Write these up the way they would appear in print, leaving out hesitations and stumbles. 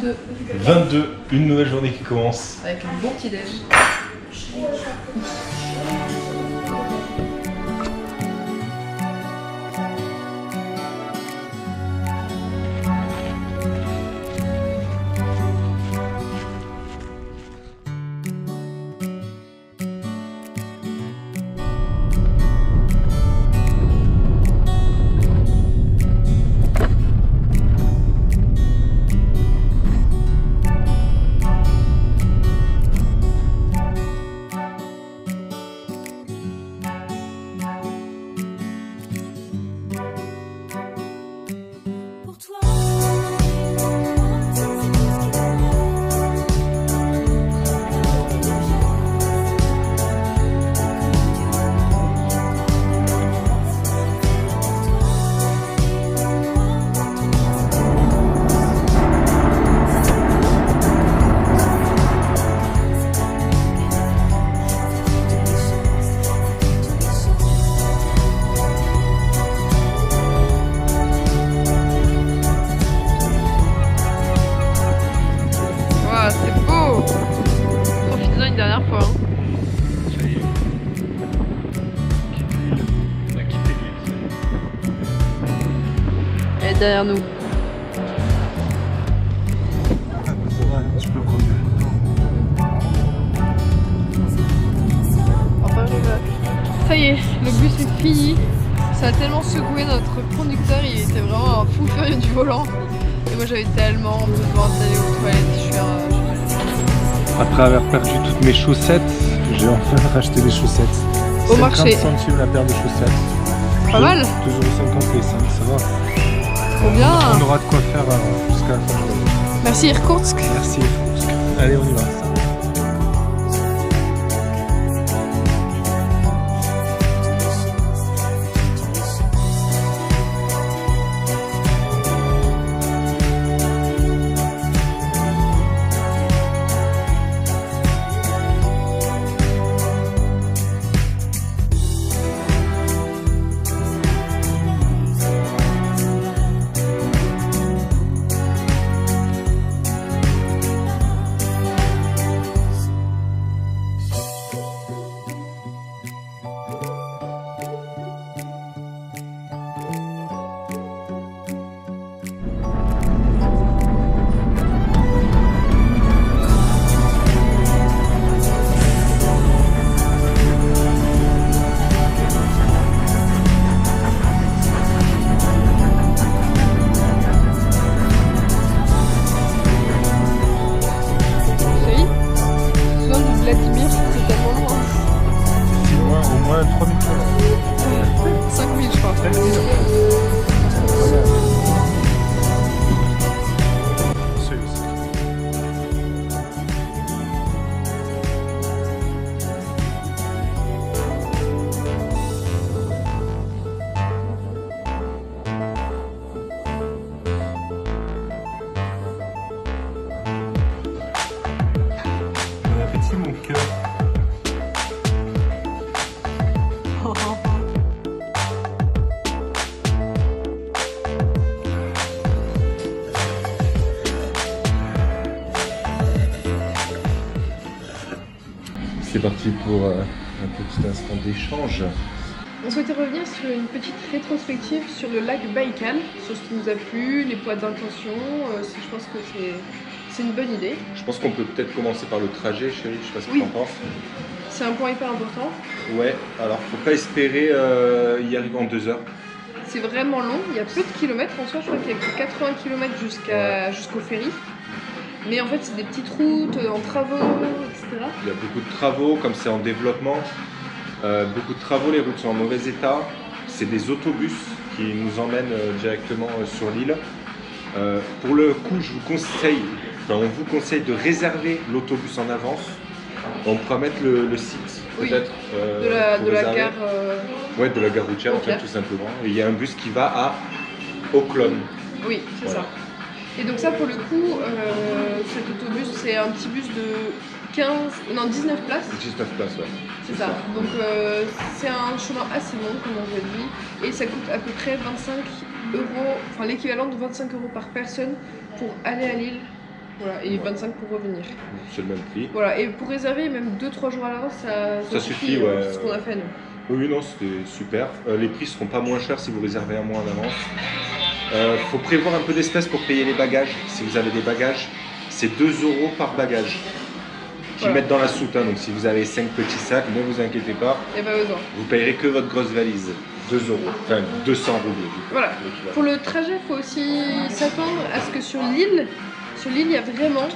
22. 22, une nouvelle journée qui commence. Avec un bon petit déj. C'est beau! Profitez-en une dernière fois. Hein. Ça y est. On a quitté l'île. Elle est derrière nous. Ça va, je peux prendre des Enfin, ça y est, le bus est fini. Ça a tellement secoué notre conducteur, il était vraiment un fou furieux du volant. Et moi j'avais tellement besoin d'aller aux toilettes. Après avoir perdu toutes mes chaussettes, j'ai enfin racheté des chaussettes. Au marché. 50 centimes la paire de chaussettes. Pas mal. 2,50 les 5, ça va. Trop bien. On aura de quoi faire jusqu'à la fin de l'année. Merci Irkoutsk. Merci. Allez, on y va. Vladimir, c'est tellement loin. C'est loin, au moins 3000 km. 5000 je crois. 5000. Bon appétit mon cœur. C'est parti pour un petit instant d'échange. On souhaitait revenir sur une petite rétrospective sur le lac Baïkal, sur ce qui nous a plu, les poids d'intention. Je pense que c'est une bonne idée. Je pense qu'on peut peut-être commencer par le trajet, chérie, je sais pas ce que Oui. tu en penses. C'est un point hyper important. Ouais, alors faut pas espérer y arriver en 2 heures. C'est vraiment long, il y a peu de kilomètres en soi, je crois qu'il y a que 80 km jusqu'au ferry. Mais en fait c'est des petites routes en travaux, etc. Il y a beaucoup de travaux, comme c'est en développement. Beaucoup de travaux, les routes sont en mauvais état. C'est des autobus qui nous emmènent directement sur l'île. Pour le coup, on vous conseille de réserver l'autobus en avance. On pourra mettre le site Oui, peut-être de la gare. Ouais, de la gare routière en fait, tout simplement. Et il y a un bus qui va à Auckland. Oui, c'est Voilà. ça. Et donc ça pour le coup, cet autobus c'est un petit bus de 19 places. 19 places, ouais. C'est ça. Donc c'est un chemin assez long comme on vous dit. Et ça coûte à peu près 25 €, enfin l'équivalent de 25 € par personne pour aller à l'île Voilà, et 25 pour revenir. C'est le même prix. Voilà, et pour réserver même 2-3 jours à l'avance, ça suffit, hein, ouais. C'est ce qu'on a fait nous. Oui, non, c'était super. Les prix seront pas moins chers si vous réservez un mois en avance. Faut prévoir un peu d'espèces pour payer les bagages. Si vous avez des bagages, c'est 2 € par bagage. Qu'ils mettent dans la soute, hein. Donc si vous avez 5 petits sacs, ne vous inquiétez pas. Il n'y a pas besoin. Vous payerez que votre grosse valise. 2 €. Enfin, 200 roubles. Voilà. Pour le trajet, il faut aussi s'attendre à ce que sur l'île, il y a vraiment...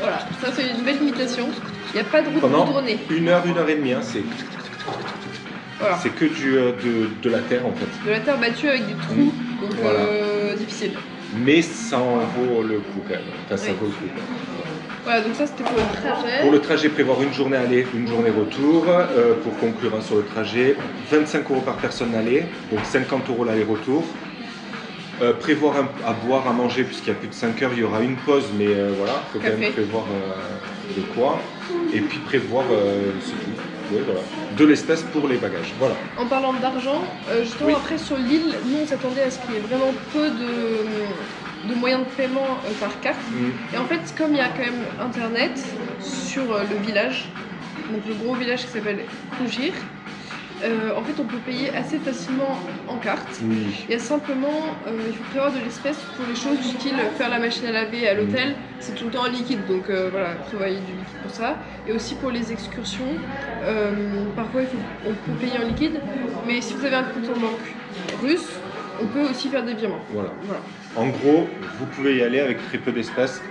Voilà, ça c'est une belle imitation. Il n'y a pas de route goudronnée. 1 heure, 1 heure et demie, hein, c'est... Voilà. C'est que de la terre en fait. De la terre battue avec des trous, donc difficile. Mais ça en vaut le coup quand même. Enfin, ça vaut le coup. Voilà, donc ça c'était pour le trajet. Pour le trajet, prévoir une journée aller, une journée retour. Pour conclure sur le trajet, 25 € par personne aller, donc 50 € l'aller-retour. Prévoir à boire, à manger, puisqu'il y a plus de 5 heures, il y aura une pause, mais voilà, il faut quand même prévoir de quoi. Et puis prévoir, c'est tout. Oui, voilà. De l'espèce pour les bagages. Voilà. En parlant d'argent, justement après sur l'île, nous on s'attendait à ce qu'il y ait vraiment peu de moyens de paiement par carte. Et en fait, comme il y a quand même internet sur le village, donc le gros village qui s'appelle Koujir, en fait on peut payer assez facilement en carte. Il y a simplement, il faut prévoir de l'espèce pour les choses du style faire la machine à laver à l'hôtel, c'est tout le temps en liquide, donc voilà, prévoyez du liquide pour ça. Et aussi pour les excursions, parfois on peut payer en liquide, mais si vous avez un compte en banque russe, on peut aussi faire des virements. Voilà. En gros, vous pouvez y aller avec très peu d'espèces,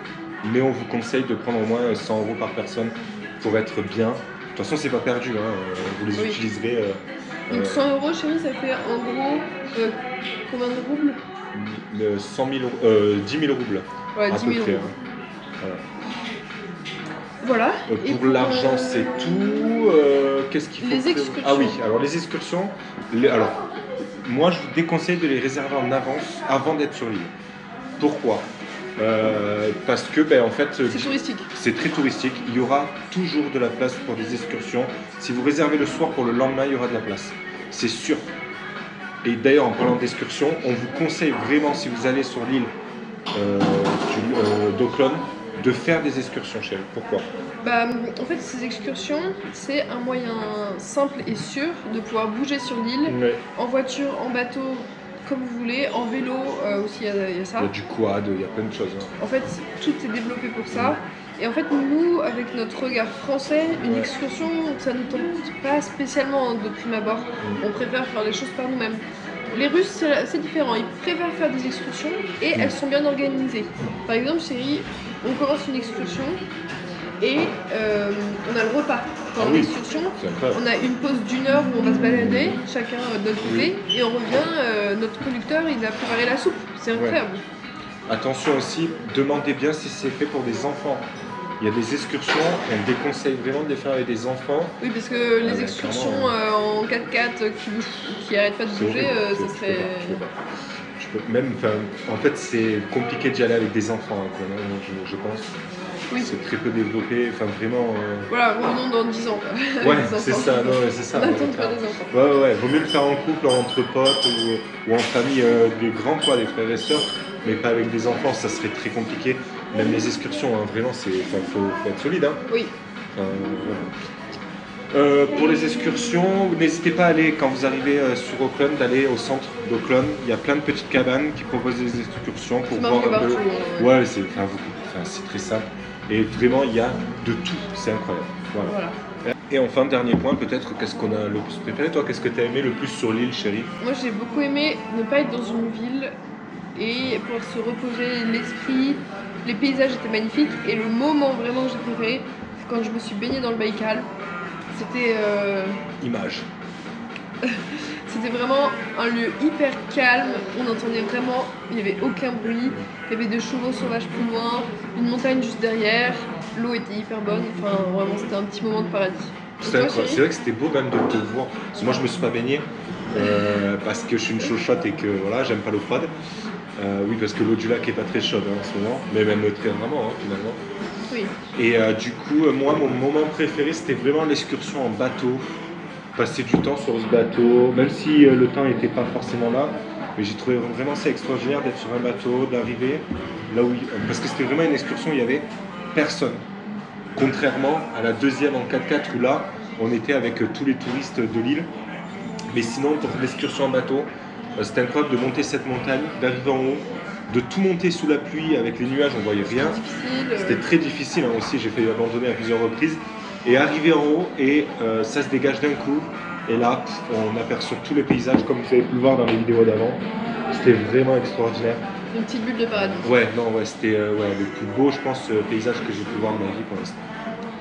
mais on vous conseille de prendre au moins 100 € par personne pour être bien. De toute façon, c'est pas perdu, hein. Vous les utiliserez. Donc 100 € chérie, ça fait en gros combien de roubles 10 000 roubles. Ouais, 10 000 près, €. Hein. Voilà. Pour l'argent, c'est tout. Qu'est-ce qu'il faut Les excursions. Ah oui, alors les excursions. Alors, moi, je vous déconseille de les réserver en avance avant d'être sur l'île. Pourquoi parce que en fait c'est touristique. C'est très touristique, il y aura toujours de la place pour des excursions. Si vous réservez le soir pour le lendemain, il y aura de la place, c'est sûr. Et d'ailleurs en parlant d'excursion, on vous conseille vraiment, si vous allez sur l'île d'Auckland, de faire des excursions chez elle. Pourquoi ? En fait ces excursions, c'est un moyen simple et sûr de pouvoir bouger sur l'île, en voiture, en bateau, comme vous voulez, en vélo aussi, il y a ça. Il y a du quad, il y a plein de choses. Hein. En fait, tout est développé pour ça. Et en fait, nous, avec notre regard français, une excursion, ça ne nous tente pas spécialement de prime abord. On préfère faire les choses par nous-mêmes. Les Russes, c'est différent. Ils préfèrent faire des excursions et elles sont bien organisées. Par exemple, chérie, on commence une excursion et on a le repas. Pendant l'excursion, on a une pause d'1 heure où on va se balader, chacun de notre côté, et on revient, notre conducteur il a préparé la soupe, c'est incroyable. Attention aussi, demandez bien si c'est fait pour des enfants. Il y a des excursions, on déconseille vraiment de les faire avec des enfants. Oui, parce que les excursions en 4x4 qui n'arrêtent pas de bouger, ça serait... En fait, c'est compliqué d'y aller avec des enfants, hein, je pense. Oui. C'est très peu développé, enfin vraiment... Voilà, revenons dans 10 ans. Ouais, c'est ça, c'est ça. On attend de faire des enfants. Ouais, vaut mieux le faire en couple, entre potes ou en famille, des grands, quoi, des frères et sœurs, mais pas avec des enfants, ça serait très compliqué. Même les excursions, hein, vraiment, faut être solide. Hein. Oui. Pour les excursions, n'hésitez pas à aller, quand vous arrivez sur Auckland, d'aller au centre d'Auckland. Il y a plein de petites cabanes qui proposent des excursions pour voir un peu. Ouais, c'est très simple. Et vraiment, il y a de tout, c'est incroyable. Voilà. Et enfin, dernier point, peut-être, qu'est-ce qu'on a le plus préféré ? Toi, qu'est-ce que tu as aimé le plus sur l'île, chérie ? Moi, j'ai beaucoup aimé ne pas être dans une ville et pouvoir se reposer l'esprit. Les paysages étaient magnifiques et le moment vraiment que j'ai préféré, c'est quand je me suis baignée dans le Baïkal. C'était... Image. C'était vraiment un lieu hyper calme, on entendait vraiment, il n'y avait aucun bruit, il y avait des chevaux sauvages plus loin, une montagne juste derrière, l'eau était hyper bonne, enfin vraiment c'était un petit moment de paradis. C'est vrai que c'était beau même de te voir, parce que moi je me suis pas baigné, parce que je suis une chauchotte et que voilà, j'aime pas l'eau froide. Oui, parce que l'eau du lac est pas très chaude en ce moment, mais même très vraiment finalement. Oui. Et du coup, moi mon moment préféré c'était vraiment l'excursion en bateau. Passer du temps sur ce bateau, même si le temps n'était pas forcément là, Mais j'ai trouvé vraiment ça extraordinaire d'être sur un bateau, d'arriver là où... Parce que c'était vraiment une excursion, il n'y avait personne. Contrairement à la deuxième en 4x4 où là, on était avec tous les touristes de l'île. Mais sinon, pour l'excursion en bateau, c'était incroyable de monter cette montagne, d'arriver en haut, de tout monter sous la pluie avec les nuages, on voyait rien. C'était très difficile hein, aussi, j'ai failli abandonner à plusieurs reprises. Et arriver en haut et ça se dégage d'un coup. Et là, on aperçoit tous les paysages comme vous avez pu le voir dans les vidéos d'avant. C'était vraiment extraordinaire. Une petite bulle de paradis. Ouais, non, ouais, c'était le plus beau, je pense, paysage que j'ai pu voir de ma vie pour l'instant.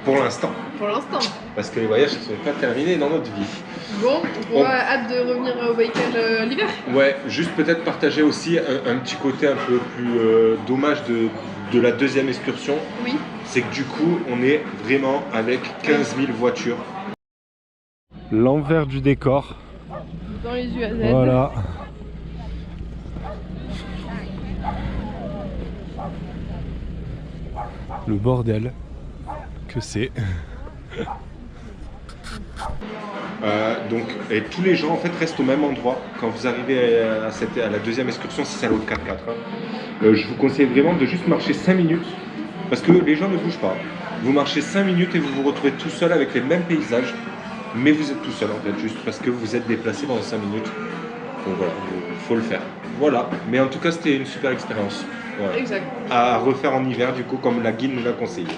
Pour l'instant. Pour l'instant. Parce que les voyages ne sont pas terminés dans notre vie. Bon, on a hâte de revenir au Baïkal l'hiver. Ouais, juste peut-être partager aussi un petit côté un peu plus dommage de la deuxième excursion. Oui. C'est que du coup, on est vraiment avec 15 000 voitures. L'envers du décor. Dans les UAZ. Voilà. Le bordel que c'est. Donc, et tous les gens en fait restent au même endroit quand vous arrivez à la deuxième excursion, si c'est à l'autre 4x4. Je vous conseille vraiment de juste marcher 5 minutes parce que les gens ne bougent pas. Vous marchez 5 minutes et vous vous retrouvez tout seul avec les mêmes paysages, mais vous êtes tout seul en fait, juste parce que vous êtes déplacé dans les 5 minutes. Donc voilà, il faut le faire. Voilà, mais en tout cas c'était une super expérience. Voilà. Exact. À refaire en hiver du coup, comme la guide nous l'a conseillé.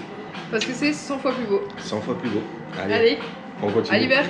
Parce que c'est 100 fois plus beau. 100 fois plus beau. Allez, on continue. à l'hiver.